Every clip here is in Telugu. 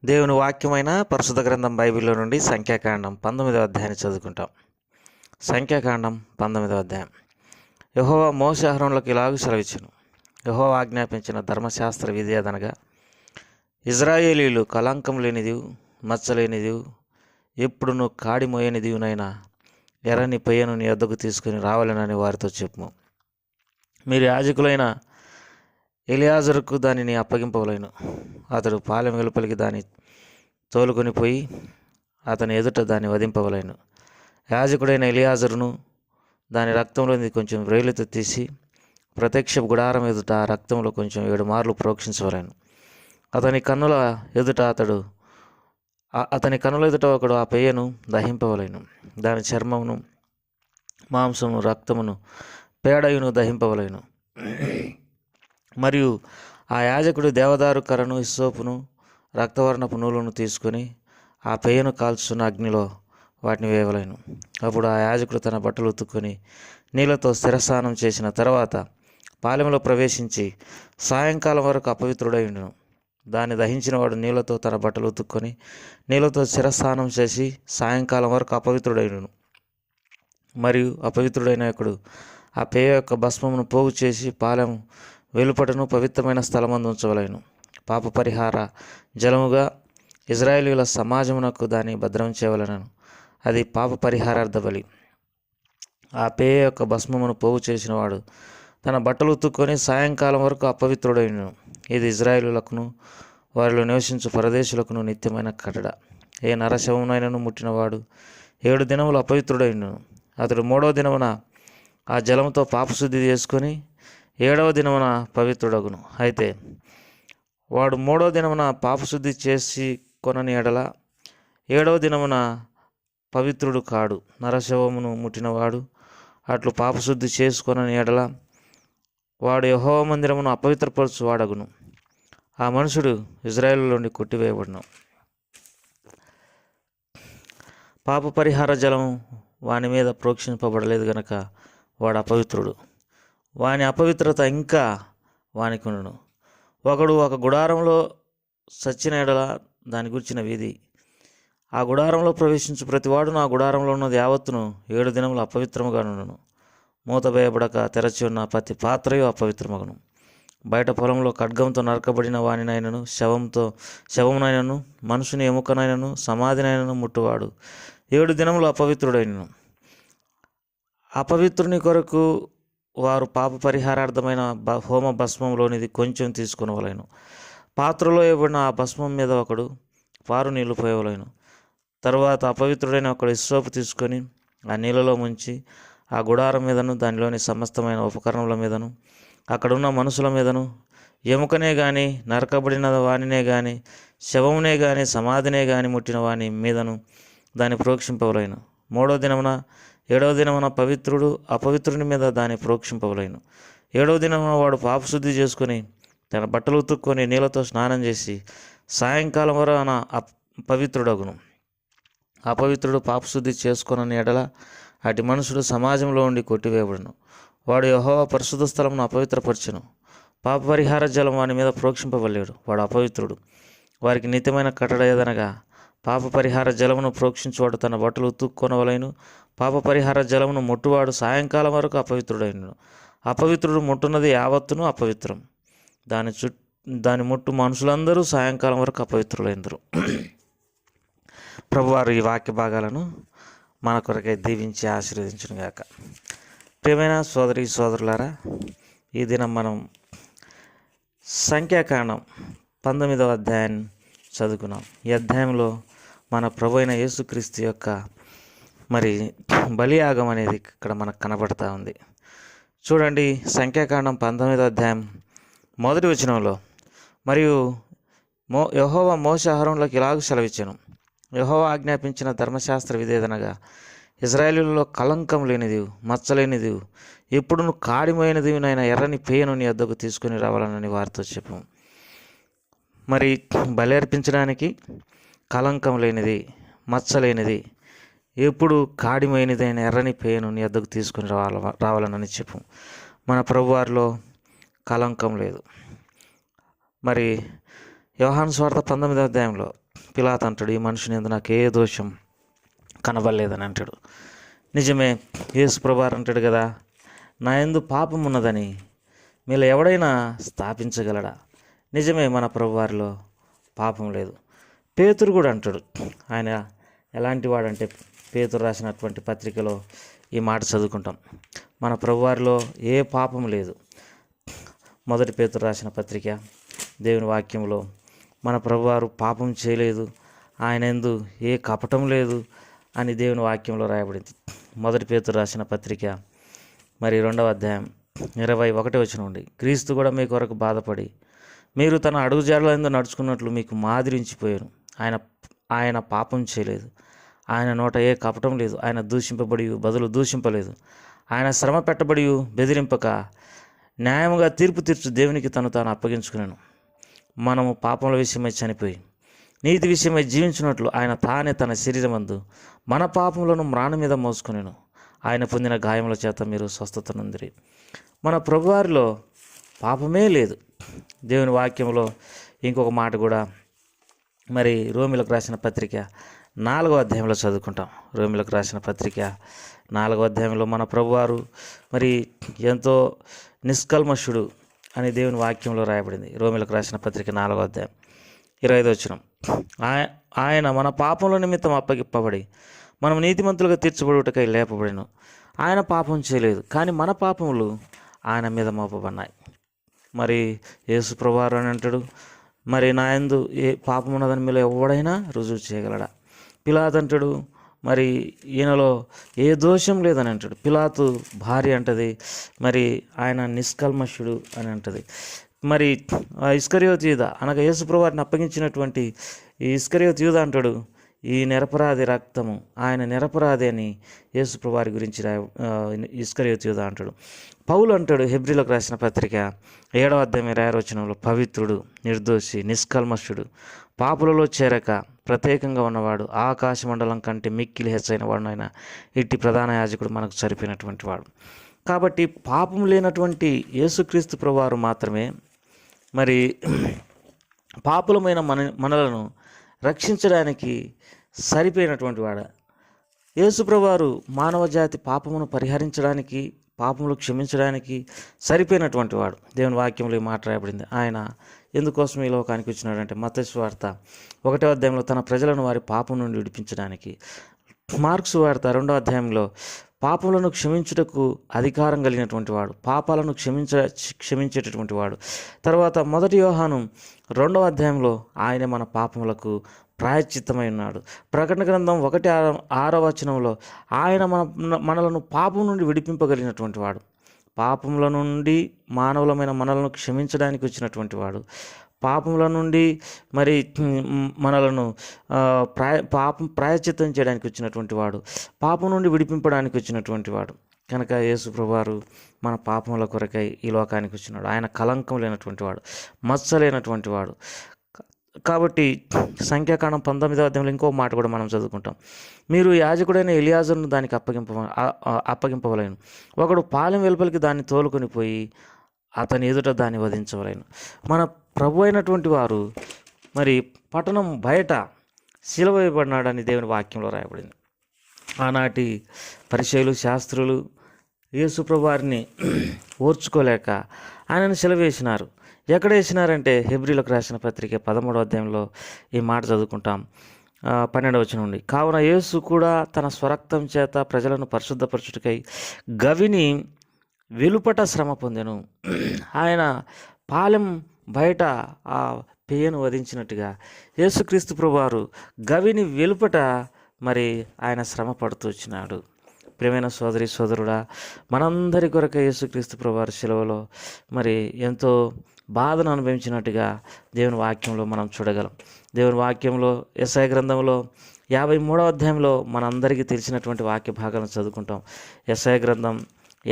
దేవుని వాక్యమైన పరిశుద్ధ గ్రంథం బైబిల్లో నుండి సంఖ్యాకాండం 19వ అధ్యాయాన్ని చదువుకుంటాం. సంఖ్యాకాండం 19వ అధ్యాయం. యెహోవా మోషే అహరోనులకు ఇలాగ సెలవిచ్చెను. యెహోవా ఆజ్ఞాపించిన ధర్మశాస్త్ర విధి అదనగా, ఇజ్రాయేలీలు కళంకం లేనిది, మచ్చలేనిది, ఎప్పుడును కాడి మోయనిదినైనా ఎర్రని పెయ్యను నీ వద్దకు తీసుకుని రావాలనని వారితో చెప్పుము. మీరు యాజకులైన ఎలియాజరుకు దానిని అప్పగింపవలెను. అతడు పాలెం వెలుపలికి దాన్ని తోలుకొని పోయి అతని ఎదుట దాన్ని వధింపవలెను. యాజకుడైన ఎలియాజరును దాని రక్తంలోని కొంచెం వ్రేలితో తీసి ప్రత్యక్ష గుడారం ఎదుట ఆ రక్తంలో కొంచెం 7 మార్లు ప్రోక్షించవలెను. అతని కన్నుల ఎదుట ఒకడు ఆ పెయ్యను దహింపవలెను. దాని చర్మమును, మాంసమును, రక్తమును, పేడయును దహింపవలెను. మరియు ఆ యాజకుడు దేవదారు కర్రను, హిస్సోపును, రక్తవర్ణపు నూలును తీసుకొని ఆ పెయ్యను కాల్చున్న అగ్నిలో వాటిని వేయవలెను. అప్పుడు ఆ యాజకుడు తన బట్టలు ఉతుక్కొని నీళ్లతో శిరస్నానం చేసిన తర్వాత పాలెంలో ప్రవేశించి సాయంకాలం వరకు అపవిత్రుడై ఉండును. దాన్ని దహించిన వాడు నీళ్లతో తన బట్టలు ఉతుక్కొని నీళ్లతో శిరస్నానం చేసి సాయంకాలం వరకు అపవిత్రుడై ఉండును. మరియు అపవిత్రుడైన ఒకడు ఆ పేయ యొక్క భస్మమును పోగు చేసి పాలెం వెలుపటను పవిత్రమైన స్థలమందు ఉంచవలెను. పాప పరిహార జలముగా ఇజ్రాయేలీయుల సమాజమునకు దాన్ని భద్రం చేయవలెను. అది పాప పరిహారార్థ బలి. ఆ పేయ యొక్క భస్మమును పోగు చేసిన వాడు తన బట్టలు ఉతుక్కొని సాయంకాలం వరకు అపవిత్రుడైను. ఇది ఇజ్రాయేలులకును వారిలో నివసించు పరదేశులకును నిత్యమైన కట్టడ. ఏ నరశవమునైనను ముట్టినవాడు 7 దినములు అపవిత్రుడైను. అతడు 3వ దినమున ఆ జలముతో పాపశుద్ధి చేసుకొని 7వ దినమున పవిత్రుడగును. అయితే వాడు 3వ దినమున పాపశుద్ధి చేసి కొనని ఎడల 7వ దినమున పవిత్రుడు కాడు. నరశవమును ముట్టినవాడు అట్లు పాపశుద్ధి చేసుకొనని ఎడల వాడు యెహోవా మందిరమును అపవిత్రపరచు వాడగును. ఆ మనుషుడు ఇజ్రాయేలు నుండి కొట్టివేయబడును. పాప పరిహార జలం వాని మీద ప్రోక్షింపబడలేదు గనక వాడు అపవిత్రుడు. వాని అపవిత్రత ఇంకా వానికి ఉండును. ఒకడు ఒక గుడారంలో సచ్చిన ఎడల దాని గురించిన విధి. ఆ గుడారంలో ప్రవేశించు ప్రతివాడును ఆ గుడారంలో ఉన్నది యావత్తును 7 దినములు అపవిత్రముగా నుండును. మూతవేయబడక తెరచి ఉన్న ప్రతి పాత్రయు అపవిత్రమగును. బయట పొలంలో ఖడ్గంతో నరకబడిన వానినైనను, శవమునైనను, మనుషుని ఎముకనైనను, సమాధినైనను ముట్టువాడు 7 దినములు అపవిత్రుడైనను. అపవిత్రుని కొరకు వారు పాప పరిహారార్థమైన హోమ భస్మంలోనిది కొంచెం తీసుకునవలెను. పాత్రలో ఇవ్వబడిన ఆ భస్మం మీద ఒకడు పారు నీళ్లు పోయవలెను. తరువాత అపవిత్రుడైన ఒకడు హిస్సోపు తీసుకొని ఆ నీళ్ళలో ముంచి ఆ గుడారం మీదను, దానిలోని సమస్తమైన ఉపకరణముల మీదను, అక్కడున్న మనుషుల మీదను, ఎముకనే గాని, నరకబడిన వానినే గాని, శవమునే గాని, సమాధినే గాని ముట్టిన వాని మీదను దాన్ని ప్రోక్షింపవలెను. 3వ దినమున 7వ దినమున పవిత్రుడు అపవిత్రుని మీద దాన్ని ప్రోక్షింపవలెను. 7వ దినమున వాడు పాపశుద్ధి చేసుకొని తన బట్టలు ఉతుక్కొని నీళ్ళతో స్నానం చేసి సాయంకాలం వరన పవిత్రుడగును. అపవిత్రుడు పాపశుద్ధి చేసుకొనని ఎడల అటు మనుషుడు సమాజంలో ఉండి కొట్టివేయబడును. వాడు యెహోవా పరిశుద్ధ స్థలమును అపవిత్రపరచును. పాప పరిహార జలం వాని మీద ప్రోక్షింపబడలేడు. వాడు అపవిత్రుడు. వారికి నిత్యమైన కట్టడ ఏదనగా, పాప పరిహార జలమును ప్రోక్షించువాడు తన బట్టలు ఉతుక్కొనవలెను. పాప పరిహార జలమును ముట్టువాడు సాయంకాలం వరకు అపవిత్రుడైనను. అపవిత్రుడు ముట్టున్నది యావత్తును అపవిత్రం. దాని ముట్టు మనుషులందరూ సాయంకాలం వరకు అపవిత్రులైందరు. ప్రభువారు ఈ వాక్య భాగాలను మన కొరకై దీవించి ఆశీర్వదించును గాక. ప్రియమైన సోదరి సోదరులారా, ఈ దినం మనం సంఖ్యాకాండం 19వ అధ్యాయాన్ని చదువుకున్నాం. ఈ అధ్యాయంలో మన ప్రభు అయిన యేసుక్రీస్తు యొక్క బలియాగం అనేది ఇక్కడ మనకు కనబడతా ఉంది. చూడండి, సంఖ్యాకాండం 19వ అధ్యాయం 1వ వచనంలో, మరియు యెహోవా మోషే అహరోనులకు ఇలాగ సెలవిచ్చెను. యెహోవా ఆజ్ఞాపించిన ధర్మశాస్త్ర విధేదనగా, ఇజ్రాయేలీయులలో కళంకం లేనిది, మచ్చలేనిది, ఎప్పుడును కాడిపోయినది నైనా ఎర్రని పేయను నీ వద్దకు తీసుకుని రావాలని వారితో చెప్పు. బలి అర్పించడానికి కళంకం లేనిది, మచ్చలేనిది, ఎప్పుడు కాడిమైనదైన ఎర్రని పేయను నీ వద్దకు తీసుకుని రావాలని చెప్పు. మన ప్రభువారిలో కళంకం లేదు. యోహాను సువార్త 19వ అధ్యాయంలో పిలాతు అంటాడు, ఈ మనిషిని యందు నాకు ఏ దోషం కనబడలేదని అంటాడు. నిజమే, యేసు ప్రభువారు అంటాడు కదా, నా యందు పాపం ఉన్నదని మీలో ఎవడైనా స్థాపించగలడా? నిజమే, మన ప్రభువారిలో పాపం లేదు. పేతురు కూడా అంటాడు. ఆయన ఎలాంటి వాడంటే, పేతురు రాసినటువంటి పత్రికలో ఈ మాట చదువుకుంటాం, మన ప్రభువారిలో ఏ పాపం లేదు. మొదటి పేతురు రాసిన పత్రిక దేవుని వాక్యంలో మన ప్రభువారు పాపం చేయలేదు, ఆయన యందు ఏ కపటం లేదు అని దేవుని వాక్యంలో రాయబడింది. మొదటి పేతురు రాసిన పత్రిక మరి 2వ అధ్యాయం 21వ వచనం నుండి, క్రీస్తు కూడా మీ కొరకు బాధపడి మీరు తన అడుగుజాడల యందు నడుచుకున్నట్లు మీకు మాదిరించిపోయాను. ఆయన పాపం చేయలేదు, ఆయన నోట ఏ కపటం లేదు, ఆయన దూషింపబడి బదులు దూషింపలేదు, ఆయన శ్రమ పెట్టబడి బెదిరింపక న్యాయముగా తీర్పు తీర్చు దేవునికి తను తాను అప్పగించుకున్నాను. మనము పాపముల విషయమై చనిపోయి నీతి విషయమై జీవించినట్లు ఆయన తానే తన శరీరమందు మన పాపములను మ్రాణ మీద మోసుకునేను. ఆయన పొందిన గాయముల చేత మీరు స్వస్థత నొందిరి. మన ప్రభువారిలో పాపమే లేదు. దేవుని వాక్యంలో ఇంకొక మాట కూడా మరి రోమిలకు రాసిన పత్రిక 4వ అధ్యాయంలో చదువుకుంటాం. రోమిలకు రాసిన పత్రిక 4వ అధ్యాయంలో మన ప్రభువారు మరి ఎంతో నిష్కల్మషుడు అని దేవుని వాక్యంలో రాయబడింది. రోమిలకు రాసిన పత్రిక 4వ అధ్యాయం 25వ వచనం, ఆయన మన పాపముల నిమిత్తం అప్పగిప్పబడి మనం నీతిమంతులుగా తీర్చబడుటకై లేపబడిను. ఆయన పాపం చేయలేదు, కానీ మన పాపములు ఆయన మీద మోపబడినాయి. మరి యేసు ప్రభువారు అని అంటాడు, మరి నా యందు ఏ పాపం ఉన్నదని మీలో ఎవడైనా రుజువు చేయగలడా? పిలాతు అంటాడు, మరి ఈయనలో ఏ దోషం లేదని అంటాడు. పిలాతు భార్య అంటది, మరి ఆయన నిష్కల్మషుడు అని అంటది. మరి ఇస్కరియోతు యూదా అనగా యేసు ప్రభువారిని అప్పగించినటువంటి ఈ ఇస్కరియోతు యూదా అంటాడు, ఈ నిరపరాధి రక్తము ఆయన నిరపరాధి అని యేసు ప్రభువారి గురించి ఇస్కరియోతు యూదా అంటాడు. పౌలు అంటాడు హెబ్రీలకు రాసిన పత్రిక 7వ అధ్యాయం 26వ వచనంలో, పవిత్రుడు, నిర్దోషి, నిష్కల్మషుడు, పాపులలో చేరక ప్రత్యేకంగా ఉన్నవాడు, ఆకాశ మండలం కంటే మిక్కిలి హెచ్చైన వాడునైనా ఇట్టి ప్రధాన యాజకుడు మనకు సరిపోయినటువంటి వాడు. కాబట్టి పాపం లేనటువంటి యేసుక్రీస్తు ప్రభువారు మాత్రమే మరి పాపులమైన మనలను రక్షించడానికి సరిపోయినటువంటి వాడు. యేసు ప్రభువారు మానవ జాతి పాపమును పరిహరించడానికి, పాపములు క్షమించడానికి సరిపోయినటువంటి వాడు. దేవుని వాక్యంలో ఈ మాట రాయబడింది. ఆయన ఎందుకోసం ఈ లోకానికి వచ్చినాడంటే, మత్తయి సువార్త 1వ అధ్యాయంలో తన ప్రజలను వారి పాపం నుండి విడిపించడానికి, మార్కు సువార్త 2వ అధ్యాయంలో పాపములను క్షమించుటకు అధికారం కలిగినటువంటి వాడు, పాపాలను క్షమించేటటువంటి వాడు. తర్వాత 1 యోహాను 2వ అధ్యాయంలో ఆయన మన పాపములకు ప్రాయశ్చిత్తమై ఉన్నాడు. ప్రకటన గ్రంథం 1:6వ వచనంలో ఆయన మనలను పాపం నుండి విడిపింపగలిగినటువంటి వాడు, పాపముల నుండి మానవులమైన మనలను క్షమించడానికి వచ్చినటువంటి వాడు, పాపముల నుండి మరి మనలను ప్రాయశ్చిత్తం చేయడానికి వచ్చినటువంటి వాడు, పాపం నుండి విడిపింపడానికి వచ్చినటువంటి వాడు. కనుక యేసు ప్రభువారు మన పాపముల కొరకై ఈ లోకానికి వచ్చినాడు. ఆయన కలంకం లేనటువంటి వాడు, మచ్చ లేనటువంటి వాడు. కాబట్టి సంఖ్యాకాండం 19వ అధ్యాయంలో ఇంకో మాట కూడా మనం చదువుకుంటాం, మీరు యాజకుడైన ఎలియాజరును దానికి అప్పగింపవలేను, ఒకడు పాలెం వెలుపలికి దాన్ని తోలుకొని పోయి అతని ఎదుట దాన్ని వధించవలేను. మన ప్రభు అయినటువంటి వారు మరి పట్టణం బయట సిలువ వేయబడినాడని దేవుని వాక్యంలో రాయబడింది. ఆనాటి పరిసయ్యులు, శాస్త్రులు యేసు ప్రభువారిని ఓర్చుకోలేక ఆయనను సిలువ వేసినారు. ఎక్కడ వేసినారంటే హెబ్రీలకు రాసిన పత్రిక 13వ అధ్యాయంలో ఈ మాట చదువుకుంటాం. 12వ వచనం నుండి, కావున యేసు కూడా తన స్వరక్తం చేత ప్రజలను పరిశుద్ధపరచుటకై గవిని వెలుపట శ్రమ పొందెను. ఆయన పాలెం బయట ఆ పేయను వధించినట్టుగా యేసుక్రీస్తు ప్రభువారు గవిని వెలుపట మరి ఆయన శ్రమ పడుతూ వచ్చినాడు. ప్రియమైన సోదరి సోదరుడా, మనందరి కొరకు యేసుక్రీస్తు ప్రభువారు శిలువలో మరి ఎంతో బాధను అనుభవించినట్టుగా దేవుని వాక్యంలో మనం చూడగలం. దేవుని వాక్యంలో యెషయా గ్రంథంలో 53వ అధ్యాయంలో మనందరికీ తెలిసినటువంటి వాక్య భాగాలను చదువుకుంటాం. యెషయా గ్రంథం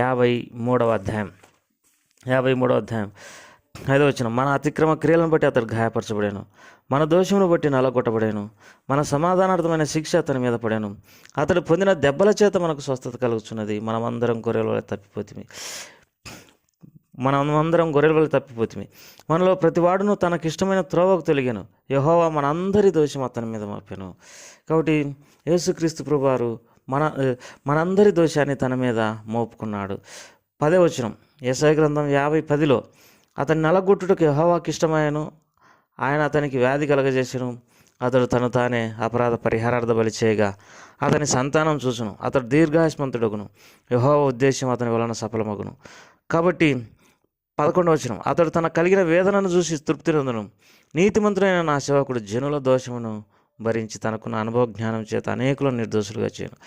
53వ అధ్యాయం 5వ వచనం, మన అతిక్రమ క్రియలను బట్టి అతడు గాయపరచబడాను, మన దోషమును బట్టి నలగొట్టబడాను, మన సమాధానార్థమైన శిక్ష అతని మీద పడాను, అతడు పొందిన దెబ్బల చేత మనకు స్వస్థత కలుగుతున్నది, మనమందరం గొర్రెల వలె తప్పిపోతిమి. మనమందరం గొర్రెల వలె తప్పిపోతుంది. మనలో ప్రతివాడును తనకిష్టమైన త్రోవకు తొలగాను, యెహోవా మనందరి దోషం అతని మీద మోపెను. కాబట్టి యేసుక్రీస్తు ప్రభువారు మనందరి దోషాన్ని తన మీద మోపుకున్నాడు. 10వ వచనం యెషయా గ్రంథం 50:10లో అతని నలగొట్టుటకు యెహోవాకి ఇష్టమాయెను, ఆయన అతనికి వ్యాధి కలగజేసెను. అతడు తను తానే అపరాధ పరిహారార్థ బలి చేయగా అతని సంతానం చూసును. అతడు దీర్ఘాయుష్మంతుడగును, యెహోవా ఉద్దేశం అతని వలన సఫలమగును. కాబట్టి 11వ వచనం అతడు తన కలిగిన వేదనను చూసి తృప్తి నొందును. నీతిమంతుడైన నా సేవకుడు జనుల దోషమును భరించి తనకున్న అనుభవ జ్ఞానం చేత అనేకులను నిర్దోషులుగా చేయను.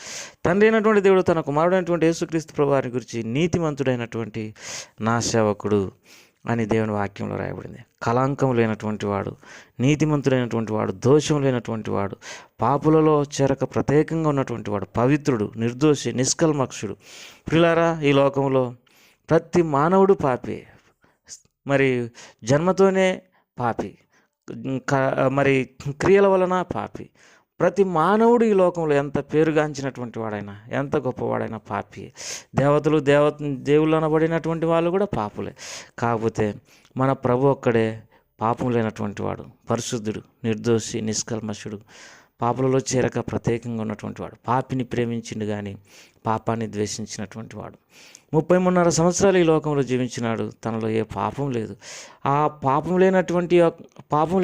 తండ్రి అయినటువంటి దేవుడు తన కుమారుడైనటువంటి యేసుక్రీస్తు ప్రభువారి గురించి నీతిమంతుడైనటువంటి నా సేవకుడు అని దేవుని వాక్యంలో రాయబడింది. కళంకం లేనటువంటి వాడు, నీతిమంతుడైనటువంటి వాడు, దోషం లేనటువంటి వాడు, పాపులలో చేరక ప్రత్యేకంగా ఉన్నటువంటి వాడు, పవిత్రుడు, నిర్దోషి, నిష్కల్మక్షుడు. ప్రియులారా, ఈ లోకంలో ప్రతి మానవుడు పాపి, మరి జన్మతోనే పాపి, మరి క్రియల వలన పాపి. ప్రతి మానవుడు ఈ లోకంలో ఎంత పేరుగాంచినటువంటి వాడైనా, ఎంత గొప్పవాడైనా పాపి. దేవుళ్ళు అనబడినటువంటి వాళ్ళు కూడా పాపులే. కాకపోతే మన ప్రభు ఒక్కడే పాపం లేనటువంటి వాడు, పరిశుద్ధుడు, నిర్దోషి, నిష్కల్మషుడు, పాపులలో చేరక ప్రత్యేకంగా ఉన్నటువంటి వాడు. పాపిని ప్రేమించిండు కానీ పాపాన్ని ద్వేషించినటువంటి వాడు. 33.5 సంవత్సరాలు ఈ లోకంలో జీవించినాడు. తనలో ఏ పాపం లేదు. ఆ పాపం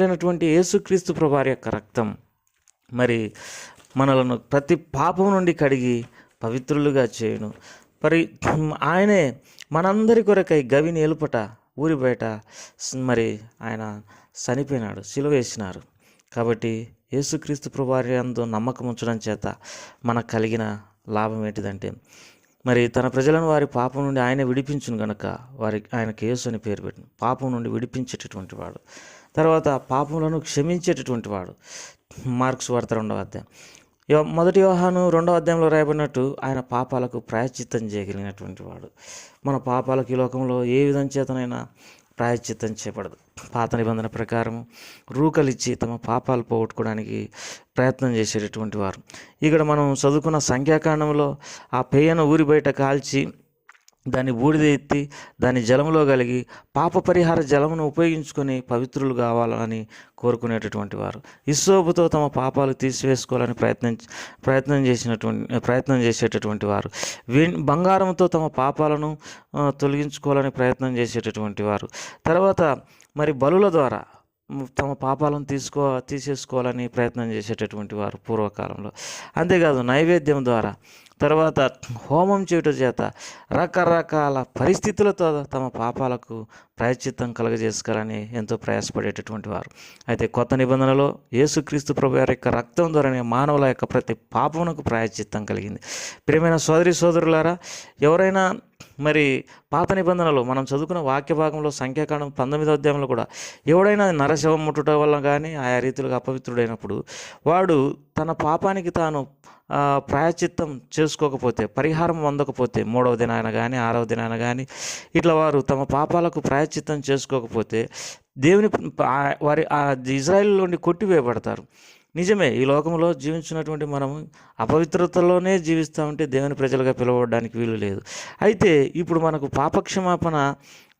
లేనటువంటి యేసుక్రీస్తు ప్రభువారి యొక్క రక్తం మరి మనలను ప్రతి పాపం నుండి కడిగి పవిత్రులుగా చేయును. మరి ఆయనే మనందరి కొరకై గవిని ఎలుపట ఊరి బయట మరి ఆయన చనిపోయినాడు, సిలువ వేసినారు. కాబట్టి యేసుక్రీస్తు ప్రభువారి యందు నమ్మకం ఉంచడం చేత మనకు కలిగిన లాభం ఏంటిదంటే, మరి తన ప్రజలను వారి పాపం నుండి ఆయన విడిపించును గనుక ఆయనకు యేసు అని పేరు పెట్టిన. పాపం నుండి విడిపించేటటువంటి వాడు, తర్వాత పాపములను క్షమించేటటువంటి వాడు. మార్క్స్ వార్త 2వ అధ్యాయం, 1 యోహాను 2వ అధ్యాయంలో రాయబడినట్టు ఆయన పాపాలకు ప్రాయశ్చిత్తం చేయగలిగినటువంటి వాడు. మన పాపాలకు ఈ లోకంలో ఏ విధం చేతనైనా ప్రాయశ్చిత్తం చేయబడదు. పాత నిబంధన ప్రకారం రూకలిచ్చి తమ పాపాలు పోగొట్టుకోవడానికి ప్రయత్నం చేసేటటువంటి వారు. ఇక్కడ మనం చదువుకున్న సంఖ్యాకాండంలో ఆ పెయ్యను ఊరి బయట కాల్చి దాన్ని బూడిద ఎత్తి దాన్ని జలములో కలిగి పాప పరిహార జలమును ఉపయోగించుకొని పవిత్రులు కావాలని కోరుకునేటటువంటి వారు. హిస్సోపుతో తమ పాపాలు తీసివేసుకోవాలని ప్రయత్నం చేసేటటువంటి వారు. బంగారంతో తమ పాపాలను తొలగించుకోవాలని ప్రయత్నం చేసేటటువంటి వారు. తర్వాత మరి బలుల ద్వారా తమ పాపాలను తీసేసుకోవాలని ప్రయత్నం చేసేటటువంటి వారు పూర్వకాలంలో. అంతేకాదు నైవేద్యం ద్వారా, తర్వాత హోమం చేయటం చేత రకరకాల పరిస్థితులతో తమ పాపాలకు ప్రాయశ్చిత్తం కలగజేసుకోవాలని ఎంతో ప్రయాసపడేటటువంటి వారు. అయితే కొత్త నిబంధనలో యేసుక్రీస్తు ప్రభు వారి యొక్క రక్తం ద్వారానే మానవుల యొక్క ప్రతి పాపమునకు ప్రాయశ్చిత్తం కలిగింది. ప్రియమైన సోదరులారా, ఎవరైనా మరి పాత నిబంధనలో మనం చదువుకున్న వాక్య భాగంలో సంఖ్యాకాండం 19వ అధ్యాయంలో కూడా ఎవడైనా నరశవం ముట్టుట వల్ల కానీ ఆయా రీతిలుగా అపవిత్రుడైనప్పుడు వాడు తన పాపానికి తాను ప్రాయశ్చిత్తం చేసుకోకపోతే, పరిహారం పొందకపోతే, 3వ దినాన కానీ 6వ దినాన కానీ ఇట్లా వారు తమ పాపాలకు ప్రాయశ్చిత్తం చేసుకోకపోతే దేవుని ఇజ్రాయేల్ నుండి కొట్టివేయబడతారు. నిజమే, ఈ లోకంలో జీవించినటువంటి మనము అపవిత్రతలోనే జీవిస్తూ ఉంటే దేవుని ప్రజలుగా పిలువడానికి వీలు లేదు. అయితే ఇప్పుడు మనకు పాపక్షమాపణ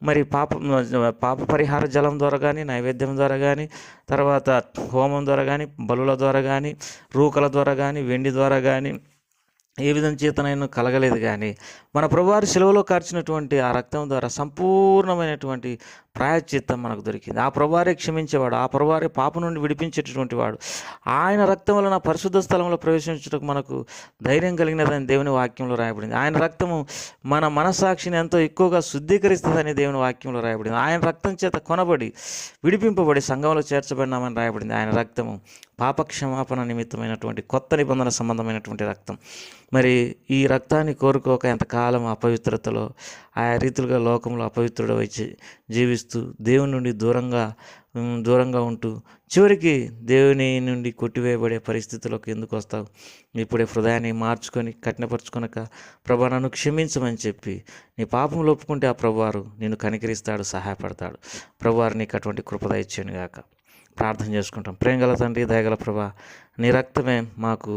మరి పాప పరిహార జలం ద్వారా కానీ, నైవేద్యం ద్వారా కానీ, తర్వాత హోమం ద్వారా కానీ, బలుల ద్వారా కానీ, రూకల ద్వారా కానీ, వెండి ద్వారా కానీ ఏ విధం చేతనైనా కలగలేదు. కానీ మన ప్రభువారు శిలువలో కార్చినటువంటి ఆ రక్తం ద్వారా సంపూర్ణమైనటువంటి ప్రాయశ్చిత్తం మనకు దొరికింది. ఆ ప్రభువారే క్షమించేవాడు, ఆ ప్రభువారే పాపం నుండి విడిపించేటటువంటి వాడు. ఆయన రక్తం వలన పరిశుద్ధ స్థలంలో ప్రవేశించడానికి మనకు ధైర్యం కలిగినదని దేవుని వాక్యంలో రాయబడింది. ఆయన రక్తము మన మనస్సాక్షిని ఎంతో ఎక్కువగా శుద్ధీకరిస్తుందని దేవుని వాక్యంలో రాయబడింది. ఆయన రక్తం చేత కొనబడి విడిపింపబడి సంఘంలో చేర్చబడినామని రాయబడింది. ఆయన రక్తము పాపక్షమాపణ నిమిత్తమైనటువంటి కొత్త నిబంధన సంబంధమైనటువంటి రక్తం. మరి ఈ రక్తాన్ని కోరుకోక ఎంతకాలం అపవిత్రతలో ఆయా రీతులుగా లోకంలో అపవిత్రుడు వచ్చి జీవిస్తూ దేవుని నుండి దూరంగా ఉంటూ చివరికి దేవుని నుండి కొట్టివేయబడే పరిస్థితులకు ఎందుకు వస్తావు? ఇప్పుడే హృదయాన్ని మార్చుకొని కఠినపరుచుకొనక ప్రభా నన్ను క్షమించమని చెప్పి నీ పాపం ఒప్పుకుంటే ఆ ప్రభువారు నిన్ను కనికరిస్తాడు, సహాయపడతాడు. ప్రభువారు నీకు అటువంటి కృప దయచేయును గాక. ప్రార్థన చేసుకుంటాం. ప్రేమగల తండ్రి, దయగల ప్రభా, నీ రక్తమే మాకు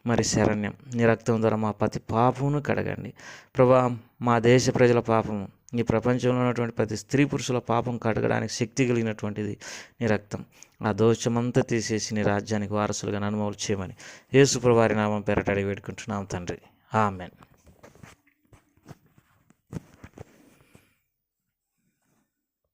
మరి శరణ్యం. నీ రక్తం ద్వారా మా ప్రతి పాపమును కడగండి ప్రభా. మా దేశ ప్రజల పాపము ఈ ప్రపంచంలో ఉన్నటువంటి ప్రతి స్త్రీ పురుషుల పాపం కడగడానికి శక్తి కలిగినటువంటిది నీ రక్తం. ఆ దోషమంతా తీసేసి నీ రాజ్యానికి వారసులుగా నన్ను మౌలు చేయమని యేసు ప్రభువారి నామం పేరట అడిగి వేడుకుంటున్నాం తండ్రి. ఆమెన్.